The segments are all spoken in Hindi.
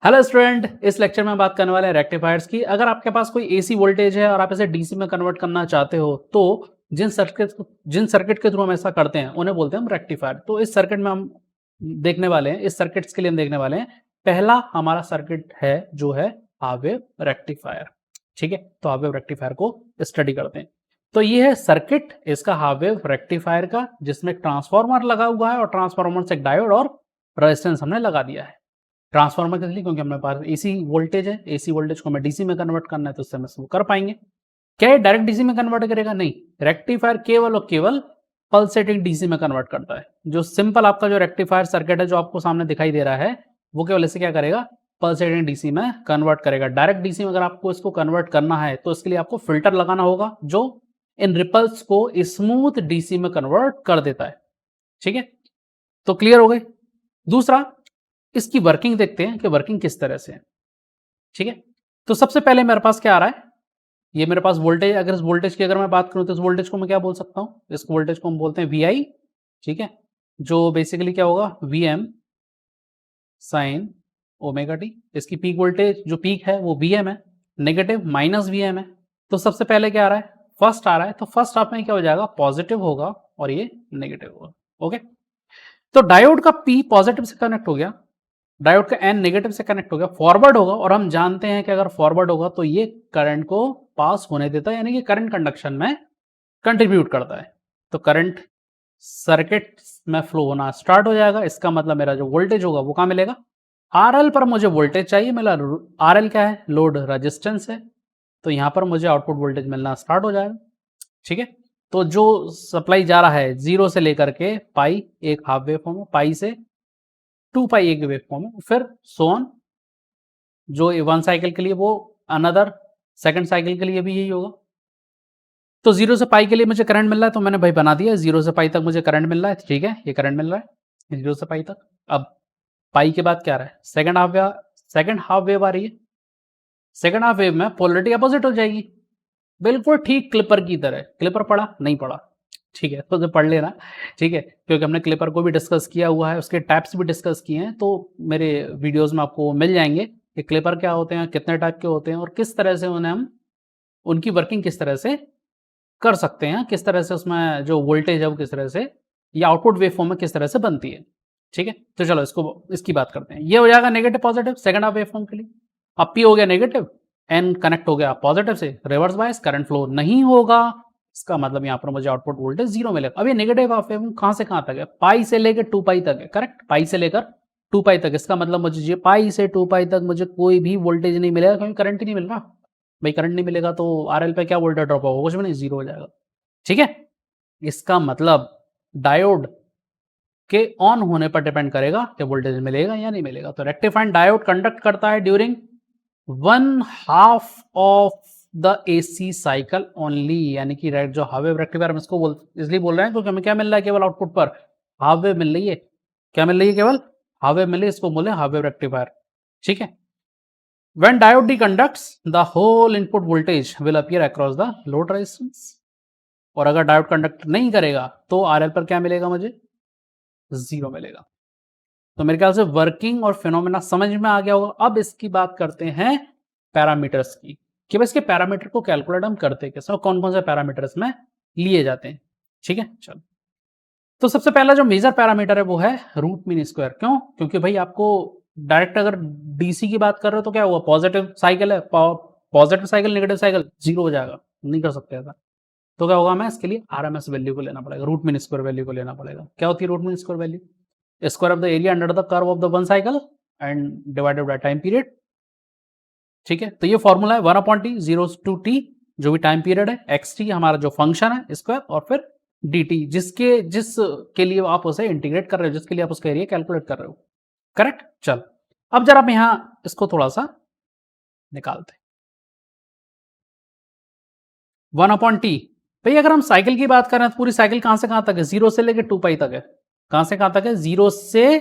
हेलो स्टूडेंट, इस लेक्चर में बात करने वाले हैं रेक्टिफायर्स की। अगर आपके पास कोई एसी वोल्टेज है और आप इसे डीसी में कन्वर्ट करना चाहते हो तो जिन सर्किट के थ्रू हम ऐसा करते हैं उन्हें बोलते हैं हम रेक्टिफायर। तो इस सर्किट में हम देखने वाले हैं, इस सर्किट्स के लिए हम देखने वाले हैं। पहला हमारा सर्किट है जो है हाफ वेव रेक्टिफायर। ठीक है, तो हाफ वेव रेक्टिफायर को स्टडी करते हैं। तो ये है सर्किट इसका हाफ वेव रेक्टिफायर का, जिसमें ट्रांसफार्मर लगा हुआ है और ट्रांसफार्मर से एक डायोड और रेजिस्टेंस हमने लगा दिया है। ट्रांसफार्मर के लिए क्योंकि हमारे पास एसी वोल्टेज है, एसी वोल्टेज को हमें डीसी में कन्वर्ट करना है तो उससे हम इसको कर पाएंगे। क्या ये डायरेक्ट डीसी में कन्वर्ट करेगा? नहीं, रेक्टिफायर केवल और केवल पल्सेटिंग डीसी में कन्वर्ट करता है। जो सिंपल आपका जो रेक्टिफायर सर्किट है जो आपको सामने दिखाई दे रहा है, वो केवल इसे क्या करेगा? पल्सेटिंग डीसी में कन्वर्ट करेगा। डायरेक्ट डीसी में अगर आपको इसको कन्वर्ट करना है तो इसके लिए आपको फिल्टर लगाना होगा जो इन रिपल्स को स्मूथ डीसी में कन्वर्ट कर देता है। ठीक है, तो क्लियर हो गई। दूसरा, इसकी वर्किंग देखते हैं कि वर्किंग किस तरह से है। ठीक है, तो सबसे पहले मेरे पास क्या आ रहा है? ये मेरे पास वोल्टेज। अगर इस वोल्टेज की अगर मैं बात करूं तो इस वोल्टेज को मैं क्या बोल सकता हूं? इस वोल्टेज को हम बोलते हैं वी आई। ठीक है, जो बेसिकली क्या होगा? V M sine omega t. इसकी पीक वोल्टेज जो पीक है वो वी एम है, नेगेटिव माइनस वी एम है। तो सबसे पहले क्या आ रहा है? फर्स्ट आ रहा है, तो फर्स्ट आप में क्या हो जाएगा? पॉजिटिव होगा और ये नेगेटिव होगा। ओके, तो डायोड का पी पॉजिटिव से कनेक्ट हो गया, डायोड का एन नेगेटिव से कनेक्ट हो गया, फॉरवर्ड होगा। और हम जानते हैं कि अगर फॉरवर्ड होगा तो ये करंट को पास होने देता है, यानी कि करंट कंडक्शन में कंट्रीब्यूट करता है। तो करंट सर्किट में फ्लो होना स्टार्ट हो जाएगा। इसका मतलब मेरा जो वोल्टेज होगा वो कहां मिलेगा? आरएल पर मुझे वोल्टेज चाहिए मिला। आरएल क्या है? लोड रेजिस्टेंस है। तो यहां पर मुझे आउटपुट वोल्टेज मिलना स्टार्ट हो जाएगा। ठीक है, तो जो सप्लाई जा रहा है जीरो से लेकर के पाई, एक हाफ वेव फॉर्म है, पाई से 2 पाई एक वेव फॉर्म है, फिर सोन जो वन साइकिल के लिए वो अनदर सेकंड साइकिल के लिए भी यही होगा। तो जीरो से पाई के लिए मुझे करंट मिल रहा है, तो मैंने भाई बना दिया, जीरो से पाई तक मुझे करंट मिल रहा है। ठीक है, ये करंट मिल रहा है जीरो से पाई तक। अब पाई के बाद क्या आ रहा है? सेकंड हाफ वेव आ रही है। सेकंड हाफ वेव में पोलरिटी अपोजिट हो जाएगी, बिल्कुल ठीक क्लिपर की तरह। क्लिपर पढ़ा? नहीं पढ़ा? ठीक है, तो पढ़ लेना। ठीक है, क्योंकि हमने क्लिपर को भी डिस्कस किया हुआ है, उसके टाइप्स भी डिस्कस किए हैं, तो मेरे वीडियोस में आपको मिल जाएंगे कि क्लिपर क्या होते हैं, कितने टाइप के होते हैं और किस तरह से उन्हें हम उनकी वर्किंग किस तरह से कर सकते हैं, किस तरह से उसमें जो वोल्टेज है वो किस तरह से या आउटपुट वेव फॉर्म में किस तरह से बनती है। ठीक है, तो चलो इसकी बात करते हैं। ये हो जाएगा negative positive second half wave form के लिए। अब पी हो गया नेगेटिव, एन कनेक्ट हो गया पॉजिटिव से, रिवर्स बायस, करंट फ्लो नहीं होगा। इसका मतलब यहाँ पर मुझे आउटपुट वोल्टेज जीरो मिलेगा। अब ये नेगेटिव हाफ वेव कहां से कहां तक है? पाई से लेकर 2 पाई तक है। करेक्ट, पाई से लेकर 2 पाई तक। इसका मतलब मुझे पाई से 2 पाई तक मुझे कोई भी वोल्टेज नहीं मिलेगा, क्योंकि करंट ही नहीं मिल रहा। भाई करंट नहीं मिलेगा तो आरएल पे क्या वोल्टेज ड्रॉप होगा? कुछ भी नहीं, जीरो हो जाएगा। ठीक है, इसका मतलब डायोड के ऑन होने पर डिपेंड करेगा कि वोल्टेज मिलेगा या नहीं मिलेगा। तो रेक्टिफाइंग डायोड कंडक्ट करता है during 1/2 of the AC cycle only, यानी कि जो हाफ वेव रेक्टिफायर हम इसको इसलिए बोल रहे हैं क्योंकि हमें क्या मिल रहा है? केवल आउटपुट पर हाफ वेव मिल रही है। क्या मिल रही है? केवल हाफ वेव मिल रही है, इसको बोले हाफ वेव रेक्टिफायर। ठीक है, when diode deconducts the whole input voltage will appear across the load resistance। और अगर डायोड कंडक्ट नहीं करेगा तो आरएल पर क्या मिलेगा? मुझे जीरो मिलेगा। तो मेरे ख्याल से वर्किंग और फिनोमेना समझ में आ गया होगा। अब इसकी बात करते हैं पैरामीटर्स की, कि बस इसके पैरामीटर को कैलकुलेट हम करते कैसे और कौन कौन से पैरामीटर्स में लिए जाते हैं। ठीक है, चलो। तो सबसे पहला जो मेजर पैरामीटर है वो है रूट मीन स्क्वायर। क्यों? क्योंकि भाई आपको डायरेक्ट अगर डीसी की बात कर रहे हो तो क्या हुआ? पॉजिटिव साइकिल है, positive cycle negative cycle zero हो जाएगा, नहीं कर सकते ऐसा। तो क्या होगा? हमें इसके लिए आरएमएस वैल्यू को लेना पड़ेगा, रूट मीन स्क्वायर वैल्यू को लेना पड़ेगा। क्या होती है root mean square value? Square of the area under the curve of the one cycle and divided by time period. ठीक है, तो ये फॉर्मूला है 1/t, 0 to t जो भी टाइम पीरियड है, एक्स टी हमारा जो फंक्शन है स्क्वायर, और फिर dt जिसके लिए आप उसे इंटीग्रेट कर रहे हो, जिसके लिए आप उसका एरिया कैलकुलेट कर रहे हो। करेक्ट, चल। अब जरा आप यहां इसको थोड़ा सा निकालते हैं। 1/t भाई, अगर हम साइकिल की बात करें तो पूरी साइकिल कहां से कहां तक है? जीरो से लेकर 2 पाई तक है। कहां से कहां तक है? जीरो से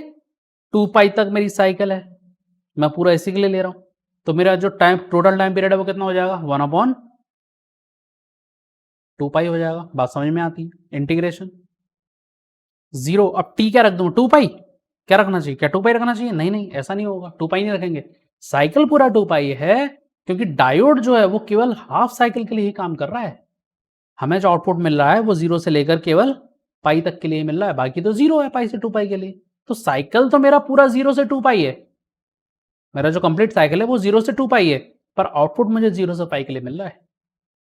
2 पाई तक मेरी साइकिल है। मैं पूरा इसी के लिए ले रहा हूं। तो मेरा जो टोटल टाइम पीरियड है वो कितना हो जाएगा? 1/2 पाई हो जाएगा। बात समझ में आती है? Integration zero. अब टी क्या रख दूं? 2 पाई। क्या रखना चाहिए? क्या 2 पाई रखना चाहिए? नहीं नहीं, ऐसा नहीं होगा, 2 पाई नहीं रखेंगे। साइकिल पूरा 2 पाई है क्योंकि डायोड जो है वो केवल हाफ साइकिल के लिए ही काम कर रहा है। हमें जो आउटपुट मिल रहा है वो 0 से लेकर केवल पाई तक के लिए मिल रहा है, बाकी तो 0 है पाई से 2 पाई के लिए। तो साइकिल तो मेरा पूरा 0 से 2 पाई है, मेरा जो कंप्लीट साइकिल है वो 0 से 2 पाई है, पर आउटपुट मुझे 0 से पाई के लिए मिल रहा है।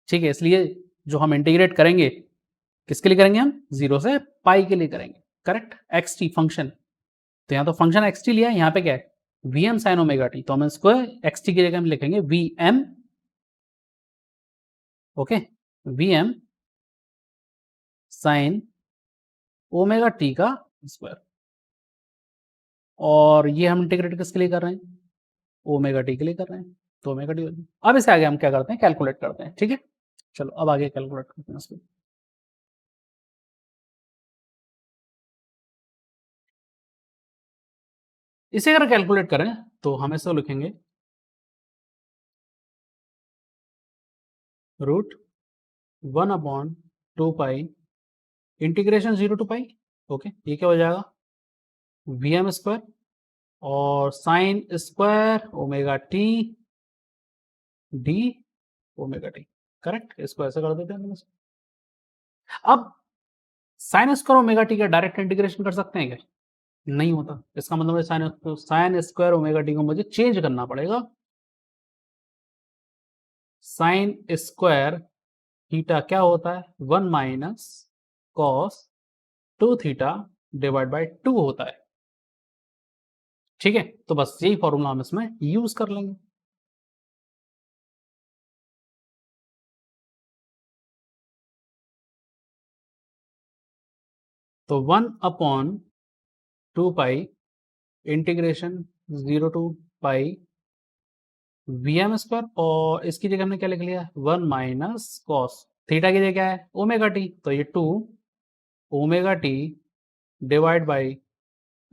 ठीक है, इसलिए जो हम इंटीग्रेट करेंगे किसके लिए करेंगे, हम 0 से पाई के लिए करेंगे। करेक्ट, एक्स टी फंक्शन, तो यहां तो फंक्शन एक्स टी लिया है, यहां पे क्या है V M sine omega t, तो हम इसको एक्स टी की जगह हम लिखेंगे V M, okay, V M sine omega t का स्क्वायर। और ये हम इंटीग्रेट किसके लिए कर रहे हैं, ओमेगा टी के लिए कर रहे हैं, तो ओमेगा टी। अब इसे आगे हम क्या करते हैं, कैलकुलेट करते हैं। ठीक है, चलो अब आगे कैलकुलेट करते हैं इसको। इसे अगर कैलकुलेट करें तो हम इसको लिखेंगे root 1/2 pi integration 0 to pi, okay, ये क्या हो जाएगा वी एम स्क्वायर और sine square omega T D omega t. Correct, इसको ऐसे कर देते हैं। अब साइन स्क्वायर ओमेगा टी का डायरेक्ट इंटीग्रेशन कर सकते हैं क्या, नहीं होता। इसका मतलब है साइन स्क्वायर ओमेगा टी को मुझे चेंज करना पड़ेगा। साइन स्क्वायर थीटा क्या होता है 1 minus cos 2 theta divide by 2 होता है। ठीक है, तो बस यही फॉर्मूला हम इसमें यूज कर लेंगे। तो 1/2 pi integration 0 to pi V M square, और इसकी जगह हमने क्या लिख लिया 1 माइनस कॉस थीटा की जगह क्या है ओमेगा टी, तो ये 2 ओमेगा टी डिवाइड बाई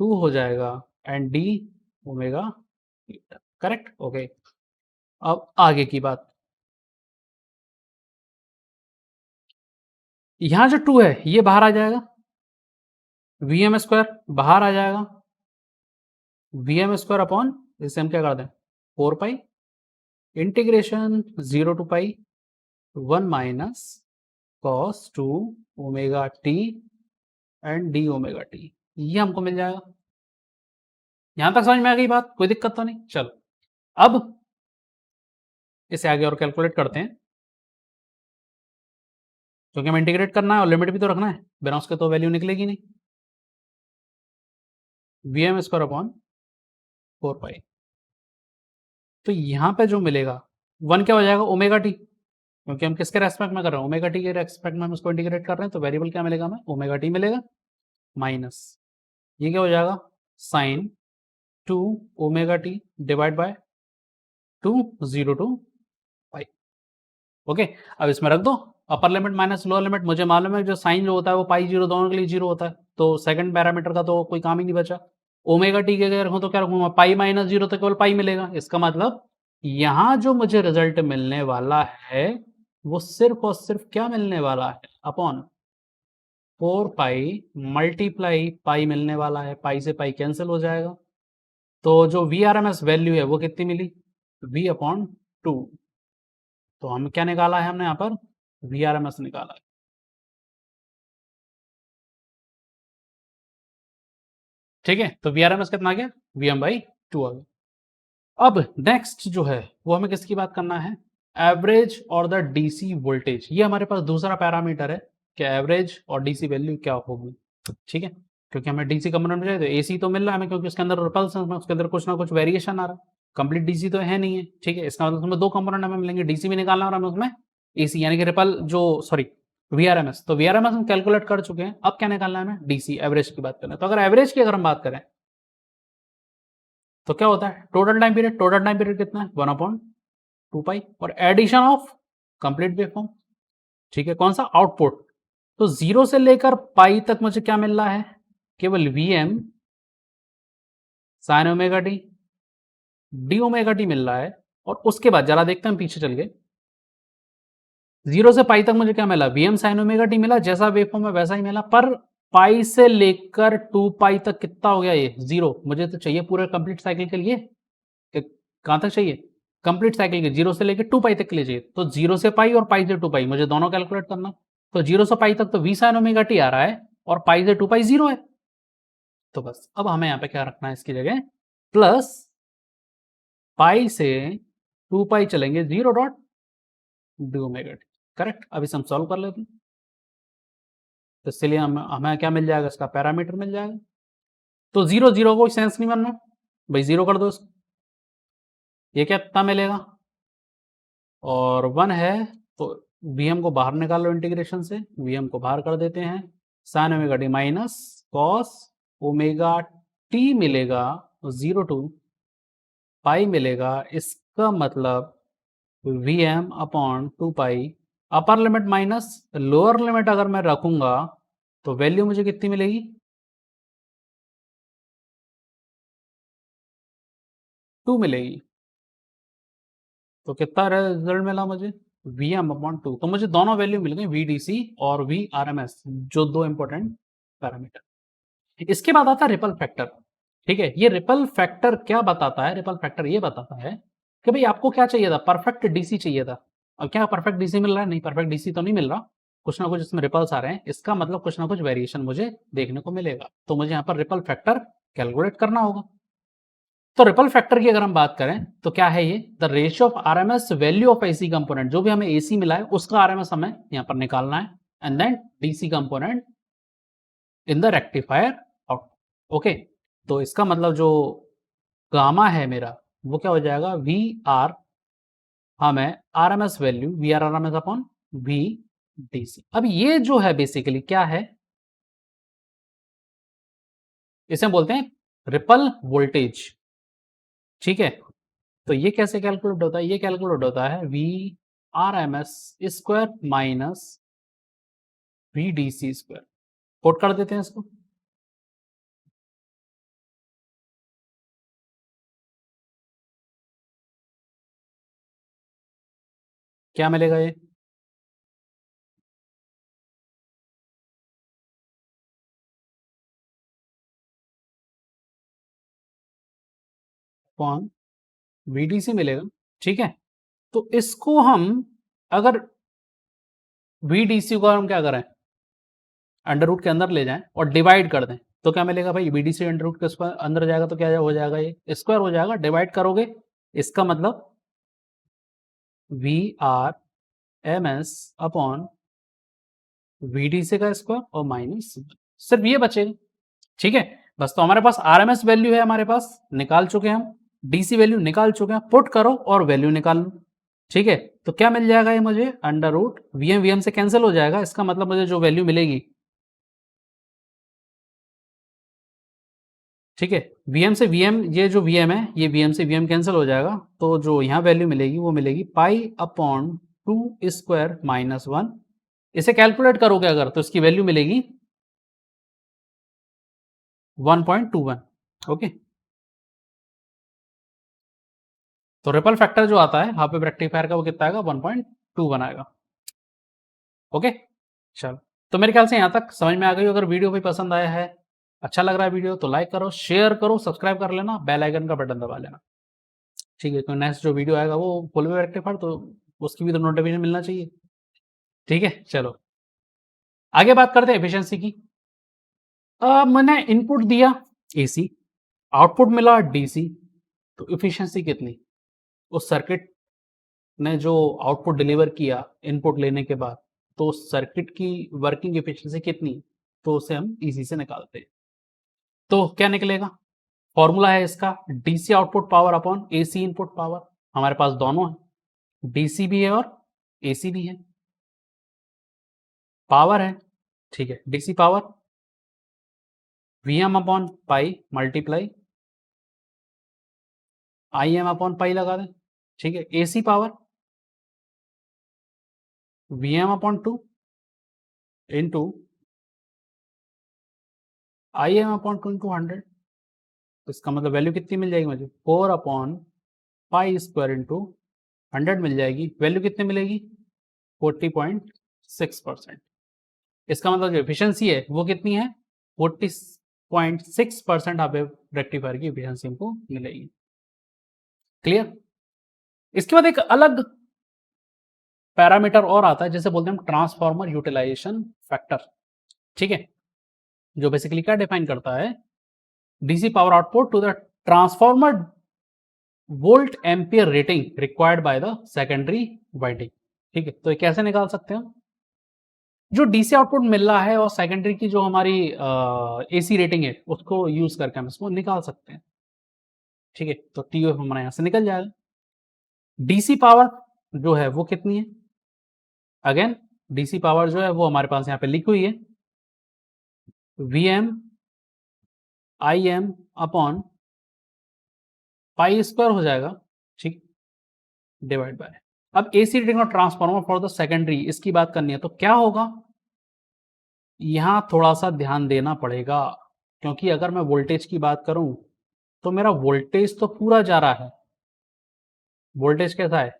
2 हो जाएगा and d omega. Correct, okay. अब आगे की बात, यहां जो 2 है ये बाहर आ जाएगा, वी एम स्क्वायर बाहर आ जाएगा, वी एम स्क्वायर अपॉन इसे हम क्या कर दें 4 pi integration 0 to pi 1 minus cos 2 omega t and d omega t, ये हमको मिल जाएगा। यहां तक समझ में आ गई बात, कोई दिक्कत तो नहीं। चलो अब इसे आगे और कैलकुलेट करते हैं, क्योंकि हमें इंटीग्रेट करना है और लिमिट भी तो रखना है, बिना उसके तो वैल्यू निकलेगी नहीं। वी एम स्क्वायर अपॉन 4 पाई, तो यहां पे जो मिलेगा 1 क्या हो जाएगा ओमेगा टी, क्योंकि हम किसके रेस्पेक्ट में कर रहे हैं ओमेगा टी के रेस्पेक्ट में हम इसको इंटीग्रेट कर रहे हैं, तो वेरिएबल क्या मिलेगा हमें ओमेगा टी मिलेगा, माइनस ये क्या हो जाएगा sine 2 omega t divide by 2 0 to pi. Okay, अब इसमें रख दो upper limit minus lower limit, मुझे मालूम है जो साइन जो होता है वो पाई जीरो दोनों के लिए जीरो होता है, तो सेकंड पैरामीटर का तो कोई काम ही नहीं बचा। ओमेगा टी के अगर रखूं तो क्या रखूंगा पाई माइनस जीरो, तो केवल पाई मिलेगा। इसका मतलब यहां जो मुझे रिजल्ट मिलने वाला है वो सिर्फ और सिर्फ क्या मिलने वाला है अपॉन 4 पाई मल्टीप्लाई पाई मिलने वाला है, पाई से पाई कैंसिल हो जाएगा। तो जो V R M S value है वो कितनी मिली v अपॉन 2, तो हम क्या निकाला है हमने यहाँ पर वी आर एम एस निकाला है। ठीक है, तो वी आर एम एस कितना आ गया वी एम बाई 2 आ गया। अब नेक्स्ट जो है वो हमें किसकी बात करना है एवरेज और द डीसी वोल्टेज, ये हमारे पास दूसरा पैरामीटर है कि एवरेज और डीसी वैल्यू क्या होगी। ठीक है, क्योंकि हमें डीसी कंपोनेंट मिल रहा है तो एसी तो मिल रहा है हमें, क्योंकि उसके अंदर रिपल्स है, उसके अंदर कुछ ना कुछ वेरिएशन आ रहा है, कंप्लीट डीसी तो है नहीं है। ठीक है, इसका मतलब उसमें दो कंपोनेंट हमें मिलेंगे, डीसी भी निकालना और हमें उसमें एसी यानी कि रिपल जो सॉरी वीआरएमएस, तो वीआरएमएस हम कैलकुलेट कर चुके हैं, अब क्या निकालना है हमें डीसी एवरेज की बात करना है। तो अगर एवरेज की अगर हम बात करें तो क्या होता है total time period, total time period कितना है 1/2 पाई और एडिशन ऑफ कंप्लीट वेवफॉर्म। ठीक है, कौन सा आउटपुट, तो 0 से लेकर पाई तक मुझे क्या मिल रहा है केवल V M sine omega T D omega T मिल रहा है। और उसके बाद जरा देखते हैं पीछे चल के 0 से पाई तक मुझे क्या मिला V M sine omega t मिला, जैसा वेवफॉर्म है वैसा ही मिला, पर पाई से लेकर 2 पाई तक कितना हो गया ये 0, मुझे तो चाहिए पूरे कंप्लीट साइकिल के लिए कहाँ तक चाहिए? कंप्लीट साइकिल के 0 से लेके 2 पाई तक के लिए चाहिए। तो 0 से पाई और पाई से 2 पाई मुझे दोनों कैलकुलेट करना। तो 0 से पाई तक तो v sin ओमेगा t आ रहा है और पाई से 2 पाई 0 है। तो बस अब हमें यहाँ पे क्या रखना है इसकी जगह, प्लस पाई से 2 पाई चलेंगे 0 dot D omega t. Correct. अब इसे हम सॉल्व कर लेते हैं। तो इसलिए हमें क्या मिल जाएगा, इसका पैरामीटर मिल जाएगा। तो 0 0 कोई सेंस नहीं बनना भाई, 0 कर दो इसको। ये क्या कितना मिलेगा, और 1 है तो Vm को बाहर निकाल लो इंटीग्रेशन से, Vm को बाहर कर देते हैं, sine omega T minus cos omega T मिलेगा, 0 टू पाई मिलेगा। इसका मतलब Vm upon 2 pi, upper limit minus lower limit अगर मैं रखूंगा तो वैल्यू मुझे कितनी मिलेगी, 2 मिलेगी। तो कितना रिजल्ट मिला मुझे, Vm अपॉन 2। तो मुझे दोनों वैल्यू मिल गई, VDC और VRMS, जो दो इंपॉर्टेंट पैरामीटर। इसके बाद आता है रिपल फैक्टर। ठीक है, ये रिपल फैक्टर क्या बताता है, रिपल फैक्टर ये बताता है कि भाई आपको क्या चाहिए था, परफेक्ट डीसी चाहिए था। अब क्या परफेक्ट डीसी मिल रहा है, नहीं परफेक्ट डीसी तो नहीं मिल रहा, कुछ ना कुछ इसमें रिपल्स आ रहे हैं, इसका मतलब कुछ ना कुछ वेरिएशन मुझे देखने को मिलेगा। तो मुझे यहाँ पर रिपल फैक्टर कैलकुलेट करना होगा। तो रिपल फैक्टर की अगर हम बात करें तो क्या है ये, the ratio of RMS value of AC component, जो भी हमें एसी मिला है उसका आरएमएस हमें यहाँ पर निकालना है, and then DC component in the rectifier out. Okay, तो इसका मतलब जो गामा है मेरा वो क्या हो जाएगा, वी आर, हमें RMS value V R RMS upon V DC. अब ये जो है बेसिकली क्या है, इसे हम बोलते हैं रिपल वोल्टेज। ठीक है, तो ये कैसे कैलकुलेट होता है, ये कैलकुलेट होता है V R M S square minus V D C square. Quote कर देते हैं इसको, क्या मिलेगा ये, अपॉन वी डी सी मिलेगा। ठीक है, तो इसको हम अगर वी डी सी को हम क्या करें, अंडर रूट के अंदर ले जाएं और डिवाइड कर दें, तो क्या मिलेगा भाई, V D C under root के अंदर जाएगा तो क्या हो जाएगा, ये स्क्वायर हो जाएगा। डिवाइड करोगे इसका मतलब V R M S upon V D C का स्क्वायर और माइनस, सिर्फ ये बचेगा। ठीक है, बस तो हमारे पास आरएमएस वैल्यू है, हमारे पास निकाल चुके हैं हम, डीसी वैल्यू निकाल चुके हैं, पुट करो और वैल्यू निकाल लो। ठीक है, तो क्या मिल जाएगा ये मुझे, अंडर रूट वीएम वीएम से कैंसिल हो जाएगा, इसका मतलब मुझे जो वैल्यू मिलेगी, ठीक है, वीएम से वीएम, ये जो वीएम है ये वीएम से वीएम कैंसिल हो जाएगा, तो जो यहाँ वैल्यू मिलेगी वो मिलेगी पाई अपॉन 2 स्क्वायर माइनस 1। इसे कैलकुलेट करोगे अगर तो इसकी वैल्यू मिलेगी 1.21। ओके, तो रिपल फैक्टर जो आता है हाफ वेव रेक्टिफायर का वो कितना आएगा, 1.21 आएगा। ओके, चलो, तो मेरे ख्याल से यहाँ तक समझ में आ गई। अगर वीडियो भी पसंद आया है, अच्छा लग रहा है वीडियो, तो लाइक करो, शेयर करो, सब्सक्राइब कर लेना, बेल आइकन का बटन दबा लेना। ठीक है, तो नेक्स्ट जो वीडियो आएगा वो फुल वेव रेक्टिफायर, तो उसकी भी तो नोटिफिकेशन मिलना चाहिए। ठीक है, चलो आगे बात करते हैं एफिशिएंसी की। मैंने इनपुट दिया एसी, आउटपुट मिला डीसी, तो एफिशिएंसी कितनी, उस सर्किट ने जो आउटपुट डिलीवर किया इनपुट लेने के बाद, तो सर्किट की वर्किंग एफिशिएंसी कितनी, तो उसे हम इजी से निकालते हैं। तो क्या निकलेगा, फॉर्मूला है इसका, DC output power upon AC input power. हमारे पास दोनों है, डीसी भी है और एसी भी है, पावर है। ठीक है, DC power VM upon pi multiply I am upon pi लगा दें। ठीक है, AC power VM upon 2 into I am upon 2 into 100। इसका मतलब वैल्यू कितनी मिल जाएगी मुझे, 4 अपॉन पाई स्क्वायर इंटू 100 मिल जाएगी। वैल्यू कितनी मिलेगी, 40.6%। इसका मतलब जो एफिशिएंसी है वो कितनी है, 40.6% आप रेक्टिफायर की एफिशिएंसी हमको मिलेगी। क्लियर? इसके बाद एक अलग पैरामीटर और आता है जिसे बोलते हैं हम ट्रांसफार्मर यूटिलाइजेशन फैक्टर, ठीक है, जो बेसिकली क्या डिफाइन करता है, DC power output to the transformer volt ampere rating required by the secondary winding, ठीक है। तो ये कैसे निकाल सकते हैं हम, जो डीसी आउटपुट मिल रहा है और सेकेंडरी की जो हमारी एसी रेटिंग है उसको यूज करके हम इसको निकाल सकते हैं, ठीक है। तो टीओएफ हमारा यहां से निकल जाएगा। डीसी पावर जो है वो कितनी है, अगेन डीसी पावर जो है वो हमारे पास यहां पे लिखी हुई है, VM I am upon pi square हो जाएगा, ठीक, डिवाइड बाय, अब एसी रेटिंग और ट्रांसफार्मर फॉर द सेकेंडरी इसकी बात करनी है तो क्या होगा, यहां थोड़ा सा ध्यान देना पड़ेगा, क्योंकि अगर मैं वोल्टेज की बात करूं तो मेरा वोल्टेज तो पूरा जा रहा है, वोल्टेज कैसा है,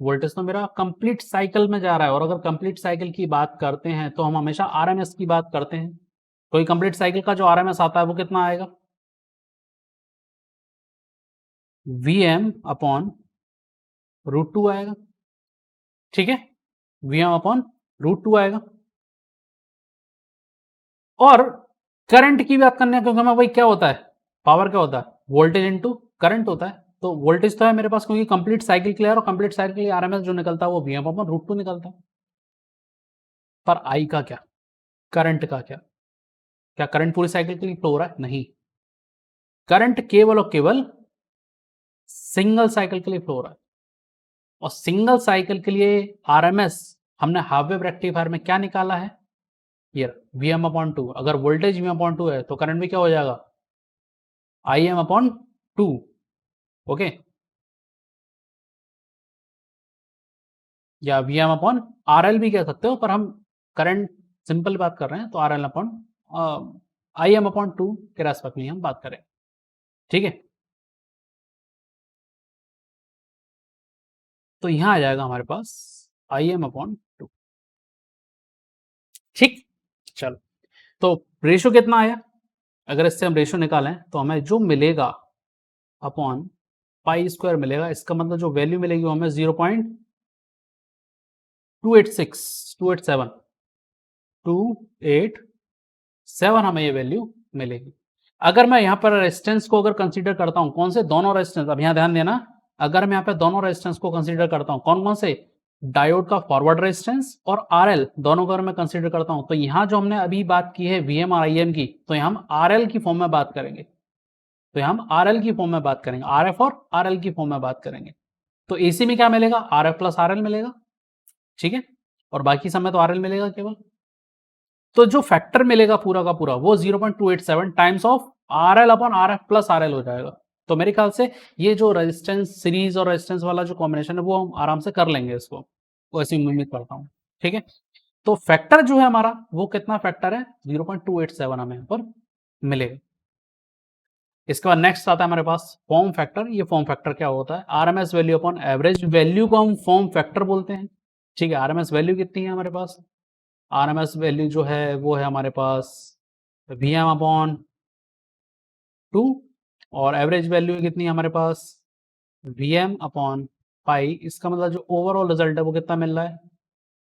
वोल्टेज तो मेरा कंप्लीट साइकिल में जा रहा है, और अगर कंप्लीट साइकिल की बात करते हैं तो हम हमेशा आरएमएस की बात करते हैं, कोई कंप्लीट साइकिल का जो आरएमएस आता है वो कितना आएगा, वीएम अपॉन रूट 2 आएगा, ठीक है, वीएम अपॉन रूट 2 आएगा। और करंट की बात करने क्योंकि हमें वही क्या होता है, पावर क्या होता है, वोल्टेज इनटू करंट होता है, तो वोल्टेज तो है मेरे पास क्योंकि कंप्लीट साइकिल क्लियर, और कंप्लीट साइकिल के लिए आरएमएस जो निकलता है वो वीएम अपॉन रूट 2 निकलता है। पर आई का क्या, करंट का क्या करंट पूरी साइकिल के लिए फ्लो हो रहा है, नहीं, करंट केवल और केवल सिंगल साइकिल के लिए फ्लो हो रहा है, और सिंगल साइकिल के लिए आरएमएस हमने हाफ वेव रेक्टिफायर में क्या निकाला है, ये वीएम अपॉन 2, अगर वोल्टेज वीएम अपॉन 2 है तो करंट भी क्या हो जाएगा, आई एम अपॉन 2, ओके, या वीएम अपॉन आरएल भी कह सकते हो, पर हम करंट सिंपल बात कर रहे हैं तो RL upon I am upon 2 के रेस्पेक्ट में हम बात करें, ठीक है। तो यहां आ जाएगा हमारे पास आई एम अपॉन 2, ठीक, चलो, तो रेशो कितना आया, अगर इससे हम रेशो निकालें तो हमें जो मिलेगा अपॉन पाई स्क्वायर मिलेगा, इसका मतलब जो वैल्यू मिलेगी वो हमें 0.287 हमें ये वैल्यू मिलेगी। अगर मैं यहाँ पर रेजिस्टेंस को अगर कंसीडर करता हूँ, कौन से दोनों रेजिस्टेंस, अब यहाँ ध्यान देना, अगर मैं यहाँ पे दोनों रेजिस्टेंस को कंसीडर करता हूँ, कौन कौन से, डायोड का फॉरवर्ड रेजिस्टेंस और आरएल दोनों को अगर मैं कंसीडर करता हूँ, तो यहाँ जो हमने अभी बात की है वीएम और आईएम की, तो यहाँ हम आरएल की फॉर्म में बात करेंगे, तो यहाँ हम आरएल की फॉर्म में बात करेंगे, आरएफ और आरएल की फॉर्म में बात करेंगे। तो एसी में क्या मिलेगा, आरएफ प्लस आरएल मिलेगा, ठीक है, और बाकी समय तो आरएल मिलेगा केवल। तो जो फैक्टर मिलेगा पूरा का पूरा वो 0.287 times of RL upon RF plus RL हो जाएगा। तो मेरे ख्याल से ये जो रेजिस्टेंस सीरीज और रेजिस्टेंस वाला जो कॉम्बिनेशन है वो हम आराम से कर लेंगे इसको, वो ऐसी उम्मीद करता हूँ, ठीक है। तो फैक्टर जो है हमारा वो कितना फैक्टर है, 0.287 हमें यहाँ पर मिलेगा। इसके बाद नेक्स्ट आता है हमारे पास फॉर्म फैक्टर। ये फॉर्म फैक्टर क्या होता है, RMS value upon average value को हम फॉर्म फैक्टर बोलते हैं, ठीक है। आरएमएस वैल्यू कितनी है हमारे पास, आरएमएस वैल्यू जो है वो है हमारे पास वीएम अपॉन 2, और एवरेज वैल्यू कितनी है हमारे पास, वीएम अपॉन पाई, इसका मतलब जो ओवरऑल रिजल्ट है वो कितना मिल रहा है,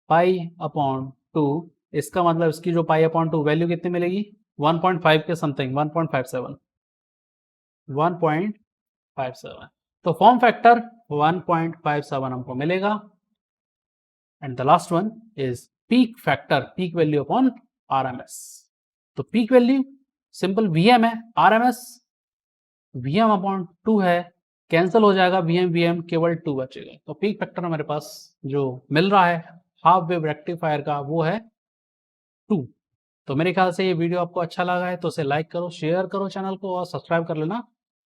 पाई अपॉन 2, इसका मतलब इसकी जो पाई अपॉन 2 वैल्यू कितनी मिलेगी, 1.5 के समथिंग, 1.57, तो फॉर्म फैक्टर 1.57 हमको मिलेगा। And the last one is peak factor, peak value upon RMS. तो पीक वैल्यू सिंपल वीएम है, आरएमएस वीएम अपॉन 2 है, कैंसिल हो जाएगा वीएम वीएम, केवल 2 बचेगा। तो पीक फैक्टर हमारे पास जो मिल रहा है हाफ वेव रेक्टिफायर का वो है 2। तो मेरे ख्याल से ये वीडियो आपको अच्छा लगा है तो उसे लाइक करो, शेयर करो चैनल को और सब्सक्राइब कर लेना